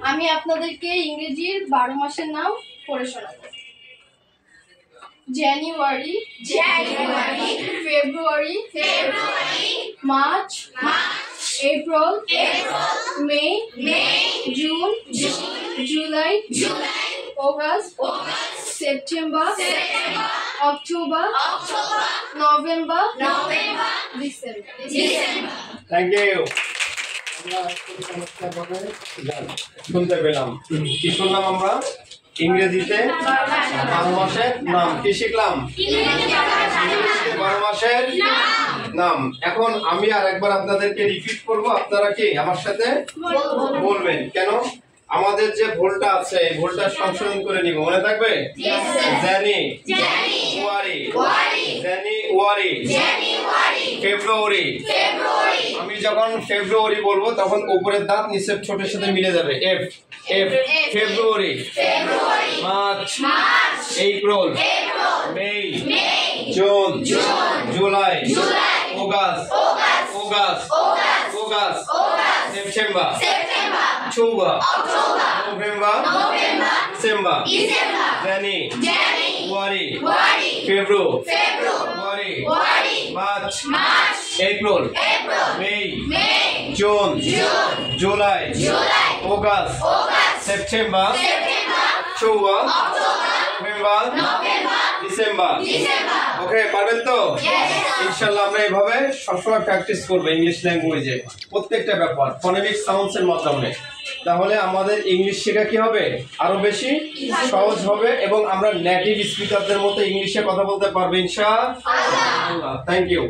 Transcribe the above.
আমি আপনাদেরকে ইংরেজির 12 মাসের নাম পড়ে শোনাবো। January, February, March, April, May, June, July, August, September, October, November, December. Thank you. শুনতে পেলাম, কি শুনলাম আমরা? ইংরেজিতে 12 মাসের নাম। কি শিখলাম? ইংরেজিতে 12 মাসের নাম। এখন আমি আর একবার আপনাদেরকে রিপিট করব, আপনারা কি আমার সাথে বলবেন। কেন? আমাদের যে ভুলটা আছে এই ভুলটা সংশোধন করে নিব, মনে থাকবে? জানুয়ারি, ফেব্রুয়ারি। আমি যখন ফেব্রুয়ারি বলবো তখন উপরের দাঁত নিচের ছোটের সাথে মিলে যাবে। এফ, February. March, April, May, June, July, August, September, October, November, December. January, February, March, April, May, June, July, August, September, October, November, December. Okay, পারবেন তো? ইনশাআল্লাহ আমরা এইভাবে সবসময় প্র্যাকটিস করব ইংলিশ ল্যাঙ্গুয়েজে প্রত্যেকটা ব্যাপার ফনেটিক সাউন্ডস এর মাধ্যমে। তাহলে আমাদের ইংলিশ শেখা কি হবে? আরো বেশি সহজ হবে এবং আমরা নেটিভ স্পিকারদের মতো ইংলিশে কথা বলতে পারবো ইনশাআল্লাহ। Thank you.